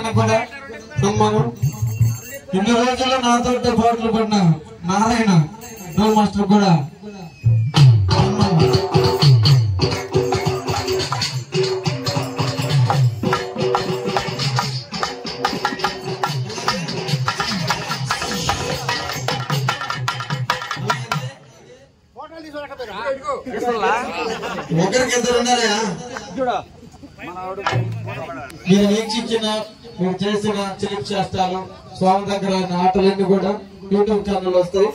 ఆయనకు కూడా సన్మానం. ఇన్ని రోజుల్లో నాతో పాటలు పడిన నారాయణ డోల్ మాస్టర్ కూడా ఒకరికిద్దరు ఉన్నారా? మీరు వీక్షించిన మీరు చేసిన చిలిప్ చేష్టాలు స్వామి దగ్గర ఆటలన్నీ కూడా యూట్యూబ్ ఛానల్ వస్తాయి.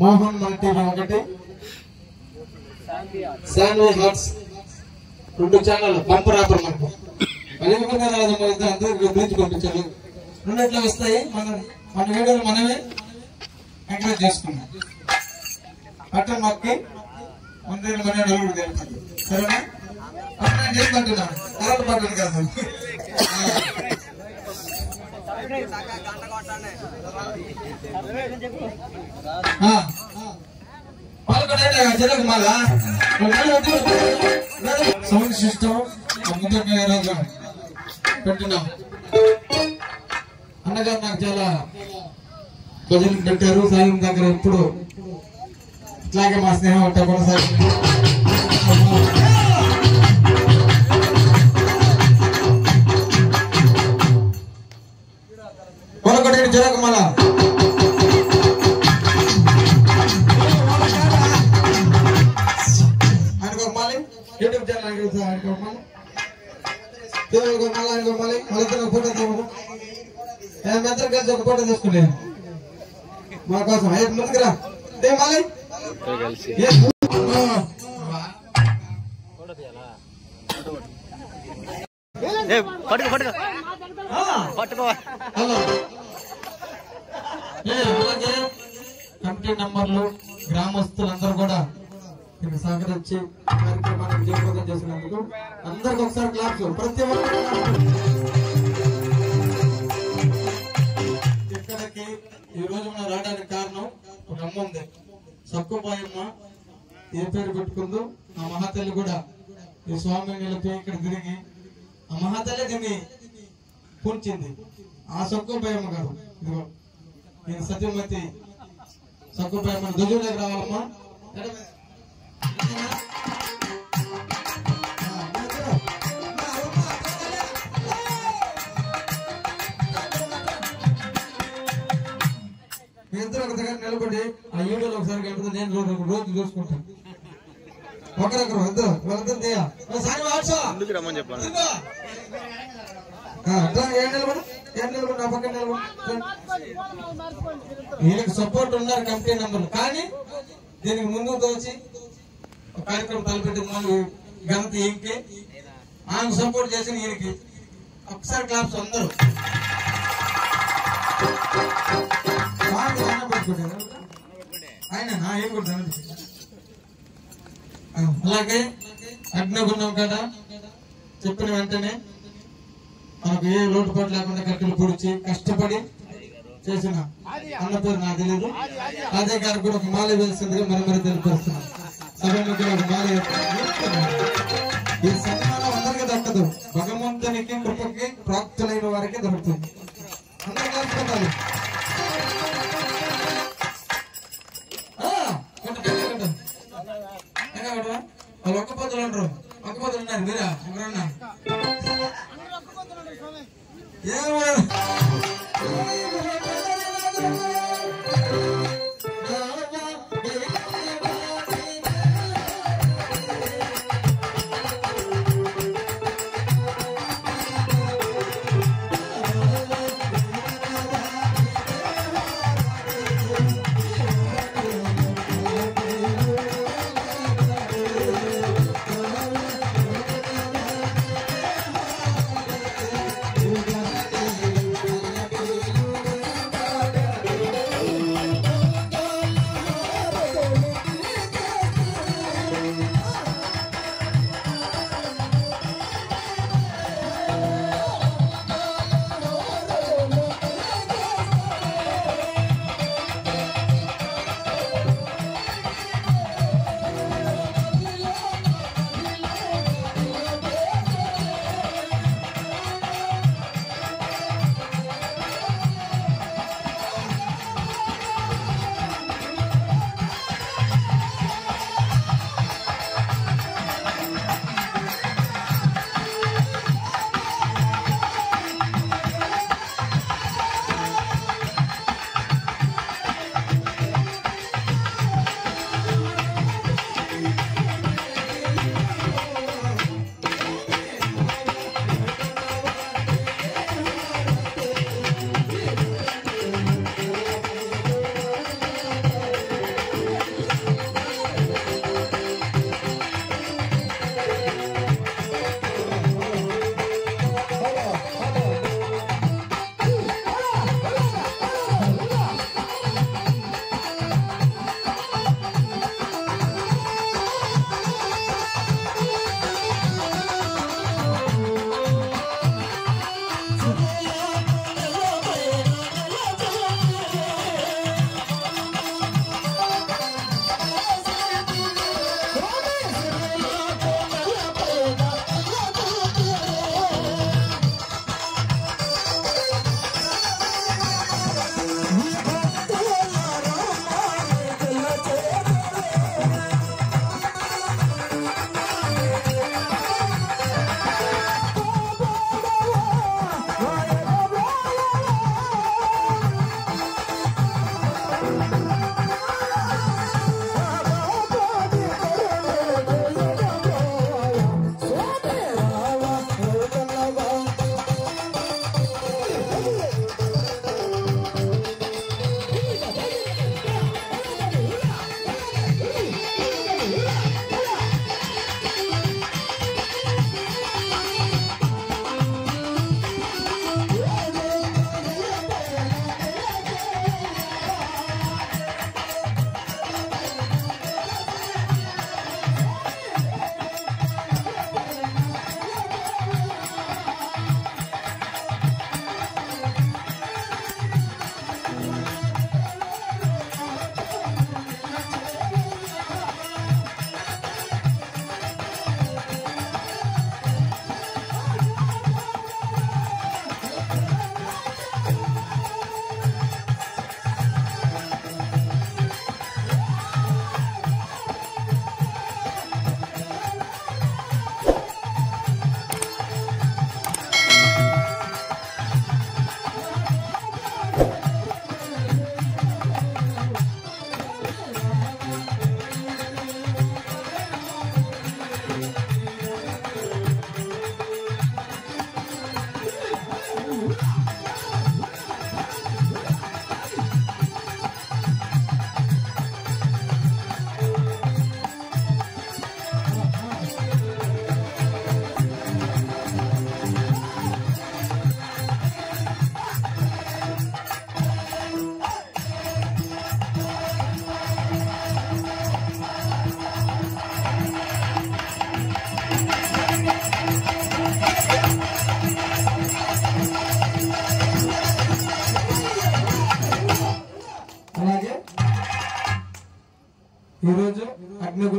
మోహన్ మన టీవీ ఒకటి, sandwich huts 2 channel bumper offer మనకు అందరికి గురించి పంపించాలి. రెండిట్లో వస్తాయి. మన వీడియోలు మనమే ఎంకరేజ్ చేసుకున్నాం. పట్టణ మాకి మందిరం మన నలుగురు తెలుస్తుంది. సరేనా? నేను చేసుకుంటున్నాను. కరెంట్ పట్టణ కాదు. సౌండ్ సిస్టమ్ పెట్టినాం. అన్నగారు నాకు చాలా భజనలు పెట్టారు. సాయం దగ్గర ఎప్పుడు ఇట్లాగే మా స్నేహం ఉంటా కొనసాగింది. కొనకొండ జరగమాల అనుకోమాలి. యూట్యూబ్ ఛానల్ అనుకోమాలి. అనుకోమాలి. మళ్ళీ ఫోటో తీయము. మేమందరం కలిసి ఒక ఫోటో తీసుకునే మా కోసం ముందుకురా దేవాలి. కమిటీ నంబర్లు గ్రామస్తులందరూ కూడా దీన్ని సహకరించి కార్యక్రమాన్ని విజయవంతం చేసినందుకు అందరికి ఒకసారి క్లాప్స్. ప్రతి ఒక్కరు ఇక్కడికి ఈ రోజు మనం రావడానికి కారణం ఒక అమ్మ ఉంది, సక్కుబాయమ్మ. ఏ పేరు పెట్టుకుందో ఆ మహాతల్లి కూడా ఈ స్వామి నిలిపి ఇక్కడ తిరిగి ఆ మహాతల్లి దీన్ని పూడ్చింది. ఆ సక్కుబాయమ్మ గారు ఇదిగో నేను సత్యమతి సక్కుబాయమ్మ ధ్వజంలోకి రావాలమ్మా. మీ ఇద్దరు ఒక దగ్గర నిలబడి ఆ వీడియోలో ఒకసారి కలుపుతూ నేను రోజు చూసుకుంటాను. ఒకరొకరు ఇద్దరు వాళ్ళిద్దరు నా పక్కన నిలబడి. వీళ్ళకి సపోర్ట్ ఉన్నారు కమిటీ నంబర్లు, కానీ దీనికి ముందు తోచి కార్యక్రమం తలపెట్టి ఘనత ఈయనకి, ఆమెకు సపోర్ట్ చేసిన ఈయనకి ఒకసారి క్లాప్స్ అందరూ. ఆయన ఏం కొడతాను. అలాగే అగ్నిగుణం కదా చెప్పిన వెంటనే మనకు ఏ లోటుపాటు లేకుండా కట్టెలు పొడిచి కష్టపడి చేసిన అన్న పేరు నాకు తెలియదు. అదే గారికి కూడా ఒక మాల వేసిందిగా మరి తెలియపరుస్తున్నాం. సభ్యులకి ఒక మాల. ఈ సన్మానం అందరికీ దక్కదు, భగవంతునికి కృపకి ప్రాప్తులైన వారికి దొరుకుతుంది. అందరూ కలుసుకుంటారు. వాళ్ళు ఒక్క పొద్దులు ఉండరు, ఒక్క పొద్దులు ఉన్నారు. మీరా ఎవరన్నా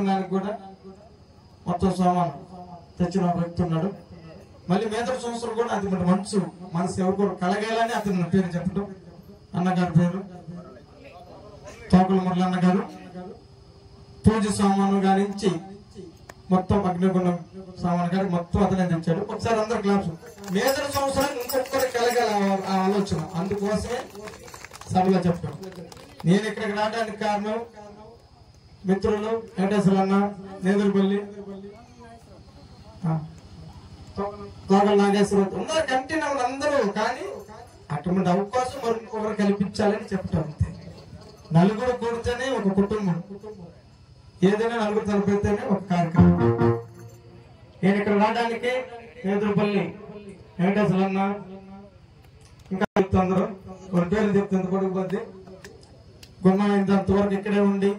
అగ్నిగుణానికి కూడా మొత్తం సామాను తెచ్చిన వ్యక్తి ఉన్నాడు. మళ్ళీ మేదటి సంవత్సరం కూడా అది మనసు ఎవరు కూడా కలగాలని అతని పేరు చెప్పడం. అన్నగారి పేరు తోకల మురళన్న గారు. పూజ సామాను గారించి మొత్తం అగ్నిగుణం సామాను గారు మొత్తం అతనే తెచ్చాడు. ఒకసారి అందరు క్లాప్స్. మేదటి సంవత్సరానికి ఇంకొకటి కలగాలి ఆ ఆలోచన, అందుకోసమే సభలో చెప్పడం. నేను ఇక్కడికి రావడానికి కారణం మిత్రులు వెంకటేశ్వరన్న, నేదురుపల్లి, తోగల నాగేశ్వర ఉన్నారు, కంటిన్యూ అందరూ. కానీ అటువంటి అవకాశం మరొకరు కల్పించాలని చెప్పటం అంతే. నలుగురు కూడితేనే ఒక కుటుంబం, ఏదైనా నలుగురు తలపెడితేనే ఒక కార్యక్రమం. నేను ఇక్కడ రావడానికి నేదురుపల్లి వెంకటేశ్వరన్న ఇంకా అందరూ ఒక పేర్లు చెప్తుంది కొడుకుపోద్ది. గుమ్మ అయినంత వరకు ఇక్కడే ఉండి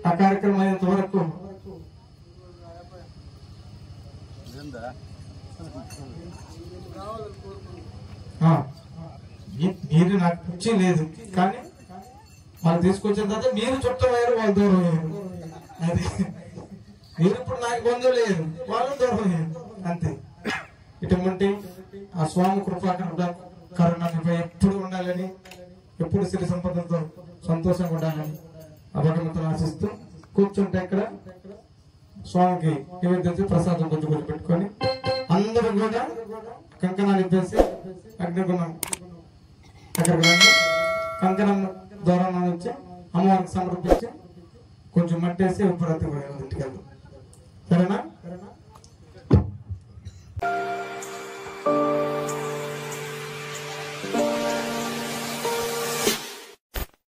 ఆ కార్యక్రమం అయినంత వరకు మీరు నాకు పిచ్చి లేదు, కానీ వాళ్ళు తీసుకొచ్చిన తర్వాత మీరు చుట్టమయ్యారు, వాళ్ళు దూరం అయ్యారు. అది మీరు ఇప్పుడు నాకు బంధువులు లేరు, వాళ్ళు దూరం అయ్యారు అంతే. ఇటువంటి ఆ స్వామి కరుణపై ఎప్పుడు ఉండాలని, ఎప్పుడు సిరి సంపదలతో సంతోషంగా ఉండాలని ఆ భగవంతుని ఆశిస్తూ కూర్చుంటే ఇక్కడ స్వామికి నివేదించి ప్రసాదం కొంచెం పెట్టుకొని అందరూ కూడా కంకణాలు ఇప్పేసి అగ్నిగుణం అక్కడికి రండి. కంకణం ద్వారా వచ్చి అమ్మవారికి సమర్పించి కొంచెం మట్టేసి ఇప్పుడు ఇంటికి వెళ్దాం. సరేనా?